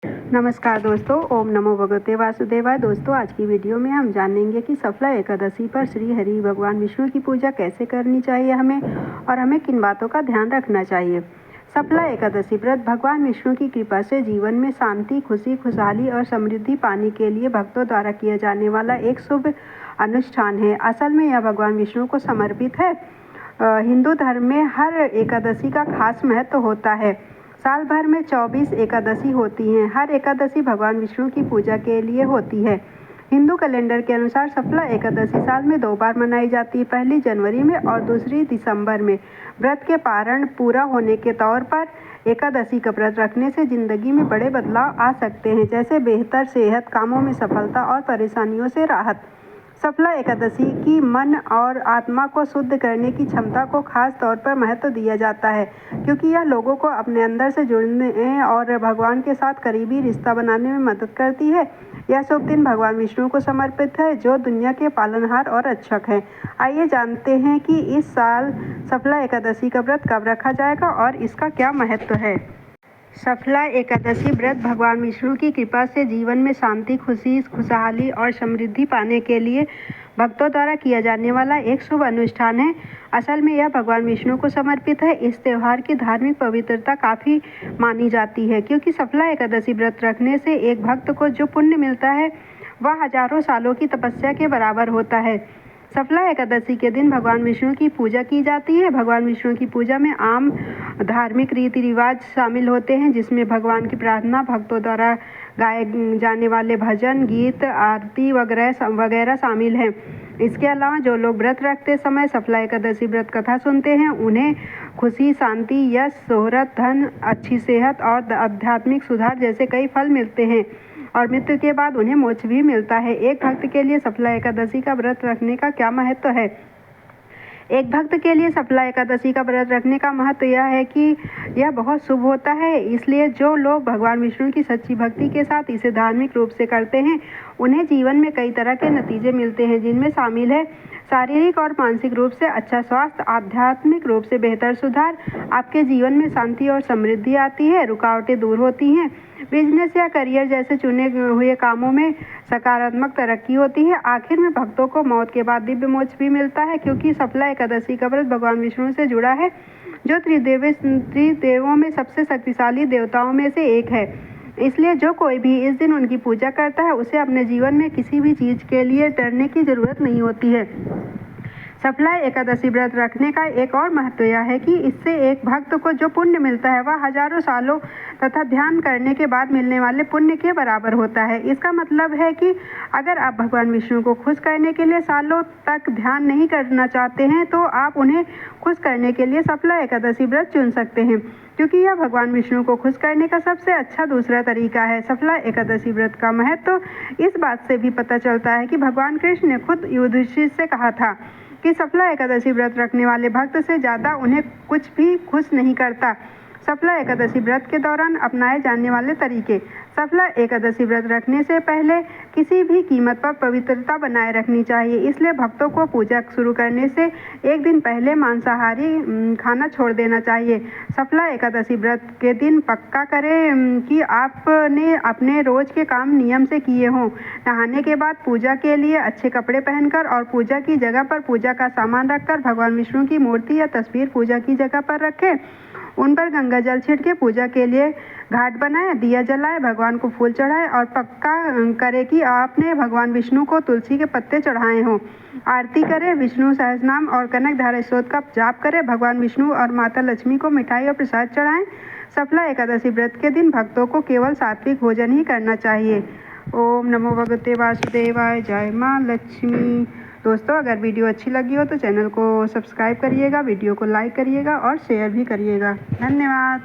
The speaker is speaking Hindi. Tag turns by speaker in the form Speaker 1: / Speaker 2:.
Speaker 1: नमस्कार दोस्तों, ओम नमो भगवते वासुदेवाय। दोस्तों, आज की वीडियो में हम जानेंगे कि सफला एकादशी पर श्री हरि भगवान विष्णु की पूजा कैसे करनी चाहिए हमें और हमें किन बातों का ध्यान रखना चाहिए। सफला एकादशी व्रत भगवान विष्णु की कृपा से जीवन में शांति, खुशी, खुशहाली और समृद्धि पाने के लिए भक्तों द्वारा किया जाने वाला एक शुभ अनुष्ठान है। असल में यह भगवान विष्णु को समर्पित है। हिंदू धर्म में हर एकादशी का खास महत्व होता है। साल भर में 24 एकादशी होती हैं। हर एकादशी भगवान विष्णु की पूजा के लिए होती है। हिंदू कैलेंडर के अनुसार सफला एकादशी साल में 2 बार मनाई जाती है, पहली जनवरी में और दूसरी दिसंबर में। व्रत के पारण पूरा होने के तौर पर एकादशी का व्रत रखने से जिंदगी में बड़े बदलाव आ सकते हैं, जैसे बेहतर सेहत, कामों में सफलता और परेशानियों से राहत। सफला एकादशी की मन और आत्मा को शुद्ध करने की क्षमता को खास तौर पर महत्व दिया जाता है, क्योंकि यह लोगों को अपने अंदर से जुड़ने और भगवान के साथ करीबी रिश्ता बनाने में मदद करती है। यह शुभ दिन भगवान विष्णु को समर्पित है, जो दुनिया के पालनहार और रक्षक हैं। आइए जानते हैं कि इस साल सफला एकादशी का व्रत कब रखा जाएगा और इसका क्या महत्व है। सफला एकादशी व्रत भगवान विष्णु की कृपा से जीवन में शांति, खुशी, खुशहाली और समृद्धि पाने के लिए भक्तों द्वारा किया जाने वाला एक शुभ अनुष्ठान है। असल में यह भगवान विष्णु को समर्पित है। इस त्यौहार की धार्मिक पवित्रता काफ़ी मानी जाती है, क्योंकि सफला एकादशी व्रत रखने से एक भक्त को जो पुण्य मिलता है वह हजारों सालों की तपस्या के बराबर होता है। सफला एकादशी के दिन भगवान विष्णु की पूजा की जाती है। भगवान विष्णु की पूजा में आम धार्मिक रीति रिवाज शामिल होते हैं, जिसमें भगवान की प्रार्थना, भक्तों द्वारा गाए जाने वाले भजन, गीत, आरती वगैरह शामिल हैं। इसके अलावा जो लोग व्रत रखते समय सफला एकादशी व्रत कथा सुनते हैं, उन्हें खुशी, शांति, यश, शोहरत, धन, अच्छी सेहत और आध्यात्मिक सुधार जैसे कई फल मिलते हैं और मृत्यु के बाद उन्हें मोक्ष भी मिलता है। एक भक्त के लिए सफला एकादशी का व्रत रखने का क्या महत्व है। एक भक्त के लिए सफला एकादशी का व्रत रखने का महत्व यह है कि यह बहुत शुभ होता है। इसलिए जो लोग भगवान विष्णु की सच्ची भक्ति के साथ इसे धार्मिक रूप से करते हैं, उन्हें जीवन में कई तरह के नतीजे मिलते हैं, जिनमें शामिल है शारीरिक और मानसिक रूप से अच्छा स्वास्थ्य, आध्यात्मिक रूप से बेहतर सुधार, आपके जीवन में शांति और समृद्धि आती है, रुकावटें दूर होती हैं, बिजनेस या करियर जैसे चुने हुए कामों में सकारात्मक तरक्की होती है। आखिर में भक्तों को मौत के बाद दिव्य मोक्ष भी मिलता है, क्योंकि सफला एकादशी का व्रत भगवान विष्णु से जुड़ा है, जो त्रिदेवों में सबसे शक्तिशाली देवताओं में से एक है। इसलिए जो कोई भी इस दिन उनकी पूजा करता है, उसे अपने जीवन में किसी भी चीज़ के लिए डरने की जरूरत नहीं होती है। सफला एकादशी व्रत रखने का एक और महत्व यह है कि इससे एक भक्त को जो पुण्य मिलता है वह हजारों सालों तथा ध्यान करने के बाद मिलने वाले पुण्य के बराबर होता है। इसका मतलब है कि अगर आप भगवान विष्णु को खुश करने के लिए सालों तक ध्यान नहीं करना चाहते हैं, तो आप उन्हें खुश करने के लिए सफला एकादशी व्रत चुन सकते हैं, क्योंकि यह भगवान विष्णु को खुश करने का सबसे अच्छा दूसरा तरीका है। सफला एकादशी व्रत का महत्व इस बात से भी पता चलता है कि भगवान कृष्ण ने खुद युधिष्ठिर से कहा था कि सफला एकादशी व्रत रखने वाले भक्त से ज़्यादा उन्हें कुछ भी खुश नहीं करता। सफला एकादशी व्रत के दौरान अपनाए जाने वाले तरीके। सफला एकादशी व्रत रखने से पहले किसी भी कीमत पर पवित्रता बनाए रखनी चाहिए। इसलिए भक्तों को पूजा शुरू करने से एक दिन पहले मांसाहारी खाना छोड़ देना चाहिए। सफला एकादशी व्रत के दिन पक्का करें कि आपने अपने रोज के काम नियम से किए हों। नहाने के बाद पूजा के लिए अच्छे कपड़े पहनकर और पूजा की जगह पर पूजा का सामान रखकर भगवान विष्णु की मूर्ति या तस्वीर पूजा की जगह पर रखें। उन पर गंगा जल छिड़के पूजा के लिए घाट बनाए, दिया जलाए, भगवान को फूल चढ़ाए और पक्का करे कि आपने भगवान विष्णु को तुलसी के पत्ते चढ़ाए हों। आरती करें, विष्णु सहस्रनाम और कनक धारा स्तोत्र का जाप करें, भगवान विष्णु और माता लक्ष्मी को मिठाई और प्रसाद चढ़ाएं। सफला एकादशी व्रत के दिन भक्तों को केवल सात्विक भोजन ही करना चाहिए। ओम नमो भगवते वासुदेवाय। जय माँ लक्ष्मी। दोस्तों, अगर वीडियो अच्छी लगी हो तो चैनल को सब्सक्राइब करिएगा, वीडियो को लाइक करिएगा और शेयर भी करिएगा। धन्यवाद।